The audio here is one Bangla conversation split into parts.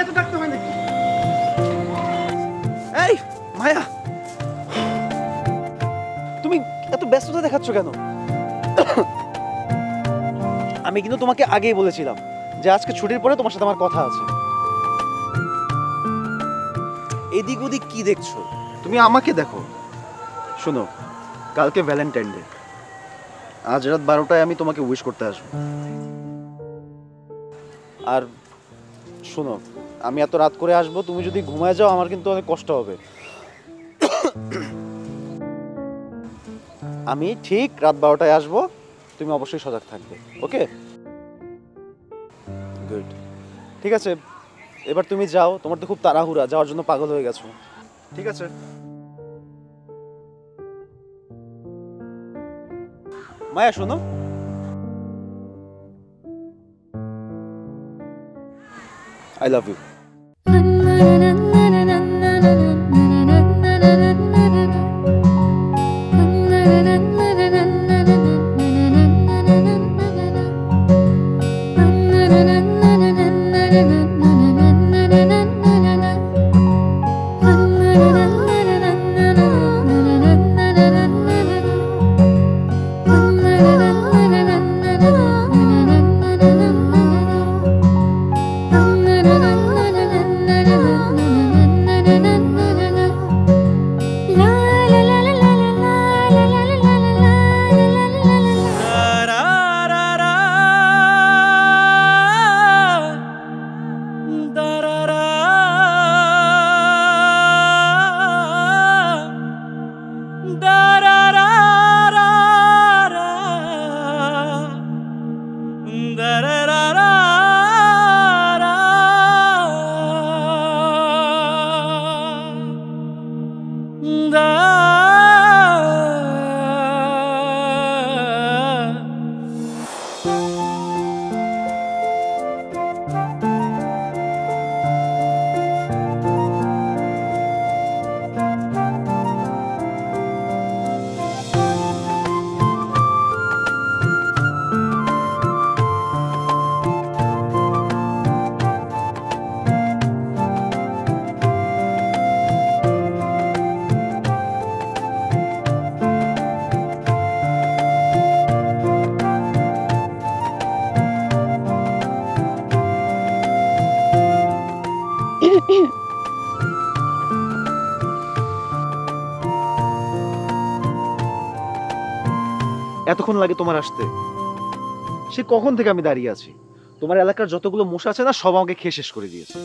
এত ডাকতে হয় নাকি? এই মায়া, তুমি এত ব্যস্ততা দেখাচ্ছ কেন? আমি কিন্তু তোমাকে আগেই বলেছিলাম যে আজকে ছুটির পরে তোমার সাথে আমার কথা আছে। এদিক ওদিক কি দেখছো? তুমি আমাকে দেখো। শোনো, কালকে ভ্যালেন্টাইন ডে, আজ রাত 12টায় আমি তোমাকে উইশ করতে আসবো। আর শোনো, আমি এত রাত করে আসবো, তুমি যদি ঘুমায় যাও আমার কিন্তু অনেক কষ্ট হবে। আমি ঠিক রাত 12টায় আসবো, তুমি অবশ্যই সজাগ থাকবে। ওকে? গুড। ঠিক আছে, এবার তুমি যাও, তোমার তো খুব তাড়াহুড়া, যাওয়ার জন্য পাগল হয়ে গেছো। ঠিক আছে? মায়া শোনো, আই লাভ ইউ। এতক্ষণ লাগে তোমার আসতে? সে কখন থেকে আমি দাঁড়িয়ে আছি। তোমার এলাকার যতগুলো মশা আছে না, সব আমাকে খেয়ে শেষ করে দিয়েছে।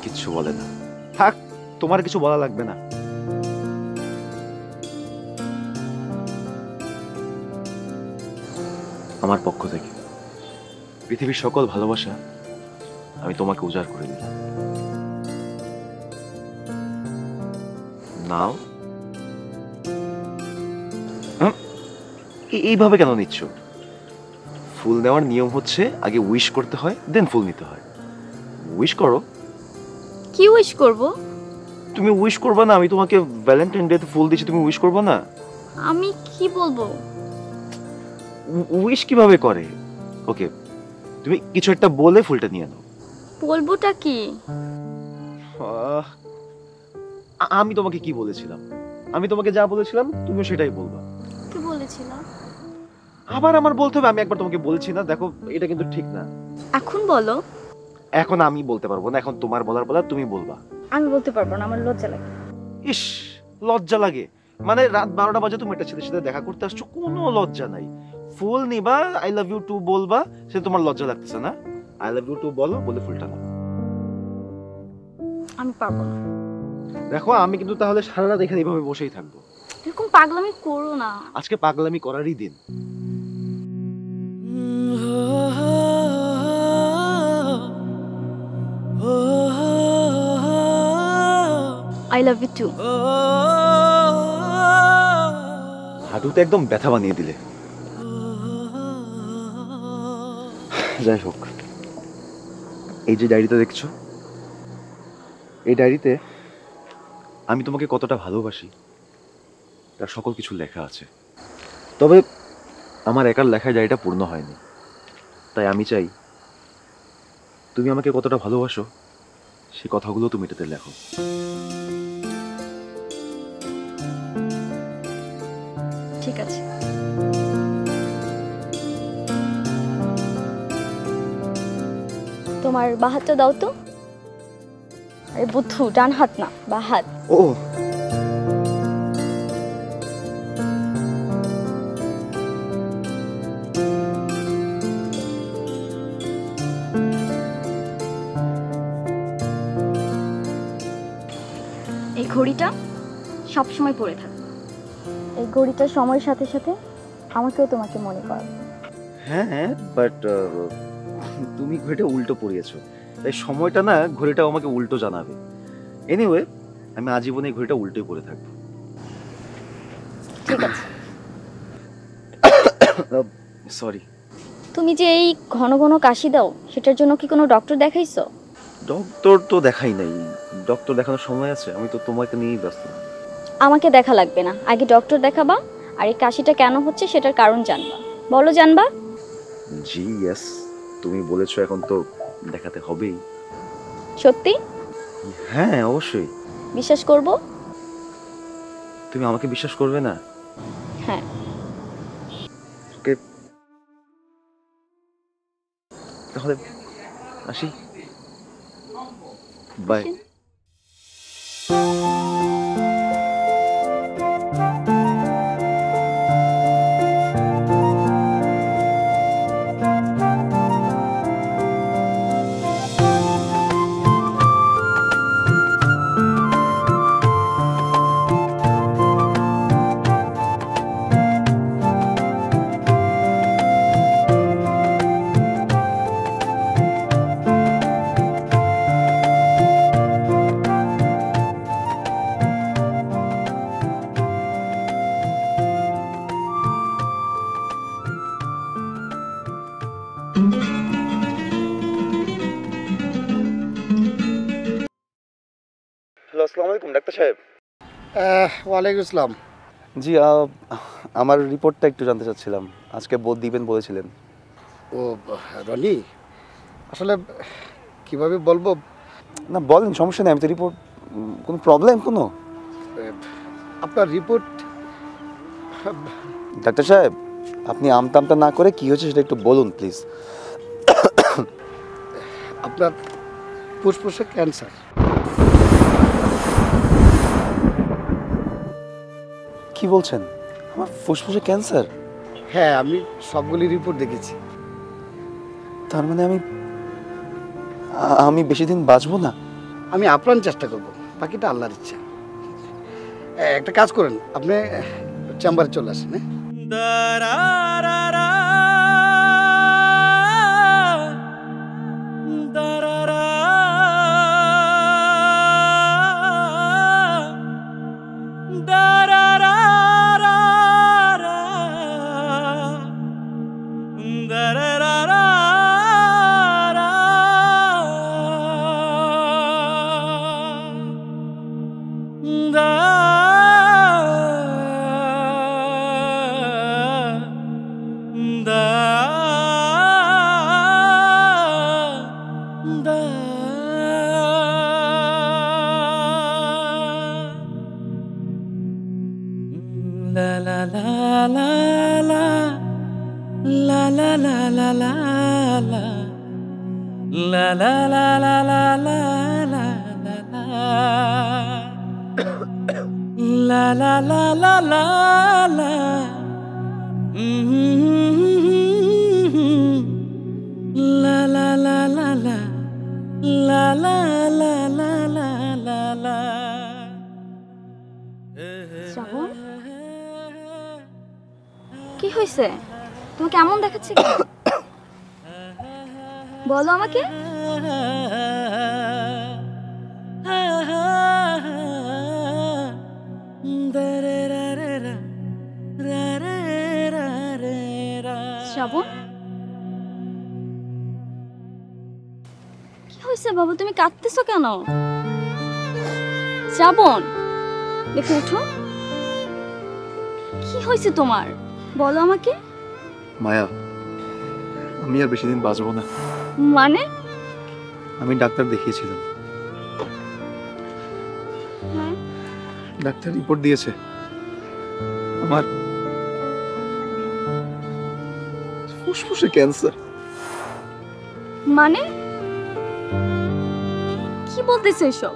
কিচ্ছু বলে না। থাক, তোমার কিছু বলা লাগবে না। আমার পক্ষ থেকে পৃথিবীর সকল ভালোবাসা আমি তোমাকে উজাড় করে দিলাম। নাও। এইভাবে কেন নিচ্ছ? ফুল নেওয়ার নিয়ম হচ্ছে আগে উইশ করতে হয়, দেন ফুল নিতে হয়। উইশ করো। কি উইশ করব? তুমি উইশ করবে না? আমি তোমাকে ভ্যালেন্টাইন ডে তে ফুল দিয়েছি, তুমি উইশ করবে না? আমি কি বলবো? উইশ কিভাবে করে? ওকে, তুমি কিছু একটা বলে ফুলটা নিয়ে নাও। বলবোটা কি? আমি তোমাকে কি বলেছিলাম? আমি তোমাকে যা বলেছিলাম তুমিও সেটাই বলবা। কি বলেছিলা? আবার আমার বলতে হবে? আমি একবার তোমাকে বলছি না, দেখো এটা কিন্তু ঠিক না। এখন বলো। এখন আমি বলতে পারবো না, এখন তোমার বলার বলা, তুমি বলবা। আমি বলতে পারবো না, আমার লজ্জা লাগে। ইস, লজ্জা লাগে? মানে রাত 12টা বাজে তুমি একটা ছেলের সাথে দেখা করতে আসছো, কোনো লজ্জা নাই? ফুল নিবা, আই লাভ ইউ টু বলবা, সে তোমার লজ্জা লাগতেছে না? আই লাভ ইউ টু বলো, বলে ফুলটা নাও। আমি পারবো না। দেখো, আমি কিন্তু তাহলে সারা রাত এখানে এইভাবে বসেই থাকবো। এরকম পাগলামি করো না। আজকে পাগলামি করারই দিন। I love you too. হাঁটুতে একদম ব্যথা বানিয়ে দিলে। যাই হোক, এই যে ডায়েরিটা দেখছো, এই ডায়েরিতে আমি তোমাকে কতটা ভালোবাসি তার সকল কিছু লেখা আছে। তবে আমার একার লেখায় ডায়েরিটা পূর্ণ হয়নি, তাই আমি চাই তুমি আমাকে কতটা ভালোবাসো সেই কথাগুলো তুমি এটাতে লেখো। ঠিক আছে। তোমার বাঁ হাতটা দাও তো। আরে বুদ্ধু, ডান হাত না, বাঁ হাত। ও এই ঘড়িটা সবসময় পরে থাকবে। এই ঘড়িটা সময়ের সাথে সাথে আমাকেও তোমাকে মনে করো। হ্যাঁ, বাট তুমি ঘড়িটা উল্টো পরিয়েছো, তাই সময়টা না ঘড়িটাও আমাকে উল্টো জানাবে। এনিওয়ে, আমি আজীবন এই ঘড়িটা উল্টোই পরে থাকবো। ঠিক আছে। সরি। তুমি যে এই ঘন ঘন কাশি দাও, সেটার জন্য কি কোনো ডক্টর দেখাইছো? ডক্টর তো দেখাই নাই। ডক্টর দেখানোর সময় আছে? আমি তো তোমাকে নিয়েই ব্যস্ত। আমাকে দেখা লাগবে না, আগে ডক্টর দেখাবা। আর এই কাশিটা কেন হচ্ছে সেটার কারণ জানবা। বলো, জানবা? জি ইয়েস, তুমি বলেছো, এখন তো দেখাতে হবেই। সত্যি? হ্যাঁ অবশ্যই। বিশ্বাস করব? তুমি আমাকে বিশ্বাস করবে না? হ্যাঁ। ওকে, তাহলে আসি। বাই। হ্যালো, আসসালামু আলাইকুম ডাক্তার সাহেব। ওয়ালাইকুম আসসালাম। জি, আমার রিপোর্টটা একটু জানতে চাচ্ছিলাম। আজকে বোধ দিবেন বলেছিলেন। ও রনি, আসলে কিভাবে বলবো, না বলেন, সমস্যা নেই। আমি তো রিপোর্ট, কোনো প্রবলেম কোনো? আপনার রিপোর্ট ডাক্তার সাহেব, আপনি আমতা না করে কি হয়েছে সেটা একটু বলুন প্লিজ। আপনার ফুসফুসে ক্যান্সার। কি বলছেন? আমার ফুসফুসে ক্যান্সার? হ্যাঁ, আমি সবগুলি রিপোর্ট দেখেছি। তার মানে আমি বেশি দিন বাঁচবো না? আমি আপ্রাণ চেষ্টা করব, বাকিটা আল্লাহর ইচ্ছা। একটা কাজ করেন, আপনি চেম্বারে চলে আসেন। শ্রাবণ, কি হয়েছে? তুমি কেমন দেখাচ্ছে? বলো আমাকে। শ্রাবণ, কি হয়েছে বাবু? তুমি কাঁদতেছো কেন? শ্রাবণ, দেখে উঠো। কি হয়েছে তোমার? বলো আমাকে। মায়া, আমি আর বেশি দিন বাঁচবো না। মানে? আমি ডাক্তার দেখিয়েছিলাম, হ্যাঁ ডাক্তার রিপোর্ট দিয়েছে আমার ফুসফুসে ক্যান্সার। মানে কি বলতেছে এসব?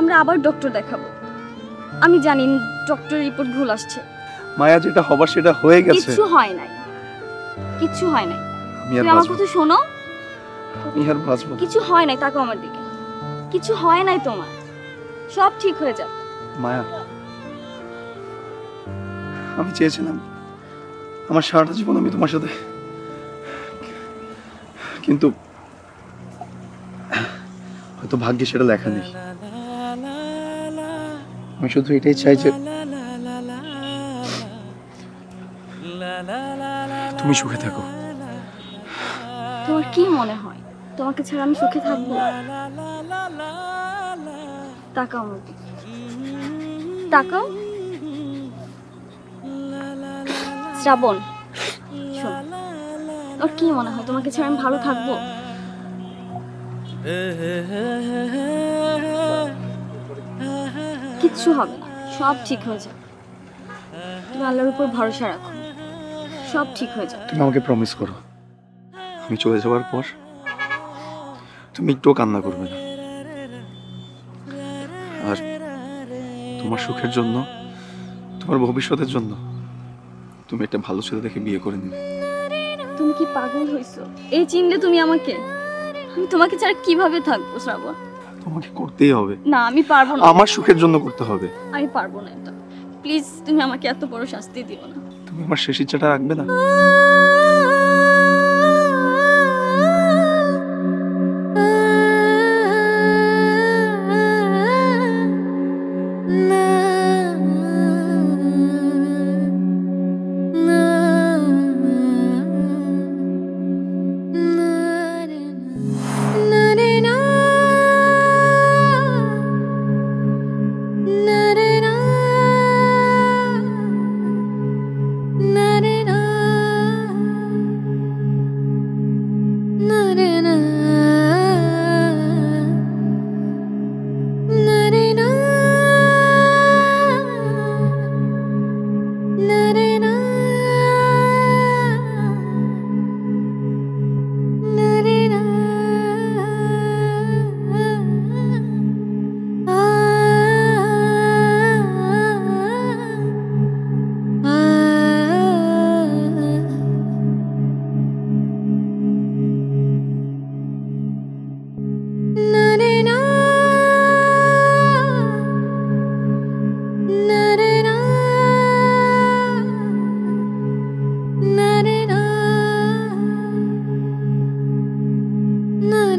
আমরা আবার ডক্টর দেখাবো। আমি জানি ডক্টর রিপোর্ট ভুল আসছে। মায়া, যেটা হবার সেটা হয়ে গেছে। কিচ্ছু হয় নাই, কিচ্ছু হয় নাই। আমি আর তুমি আমার বাঁচবো কথা শোনো। আমি আর বাঁচবো না। কিছু হয় নাই, তাকাও আমার দিকে। কিছু হয় নাই তোমার, সব ঠিক হয়ে যাবে। মায়া, আমি চেয়েছিলাম আমার সারাটা জীবন আমি তোমার সাথে, কিন্তু হয়তো ভাগ্যে সেটা লেখা নেই। আমি শুধু এটাই চাই যে তুমি সুখে থাকো। তোমার কি মনে হয় তোমাকে ছাড়া আমি সুখে থাকবো? তাকাও আমার দিকে, তাকাও। শ্রাবণ, শোন, ওর কি মনে হয় তোমাকে ছাড়া আমি ভালো থাকবো? কিচ্ছু হবে না, সব ঠিক হয়ে যাবে। তুমি আল্লাহর উপর ভরসা রাখো, সব ঠিক হয়ে যাবে। তুমি আমাকে প্রমিস করো, আমি চলে যাওয়ার পর তুমি একটুও কান্না করবে না, আর তোমার সুখের জন্য, তোমার ভবিষ্যতের জন্য তুমি একটা ভালো ছেলে দেখে বিয়ে করে নিবে। তুমি কি পাগল হইছো? এই চিনলে তুমি আমাকে? আমি তোমাকে ছাড়া কিভাবে থাকবো শ্রাবণ? তোমাকে করতেই হবে। না, আমি পারবো না। আমার সুখের জন্য করতে হবে। আমি পারবো না এটা। প্লিজ তুমি আমাকে এত বড় শাস্তি দিও না। তুমি আমার শেষ ইচ্ছাটা রাখবে না? Na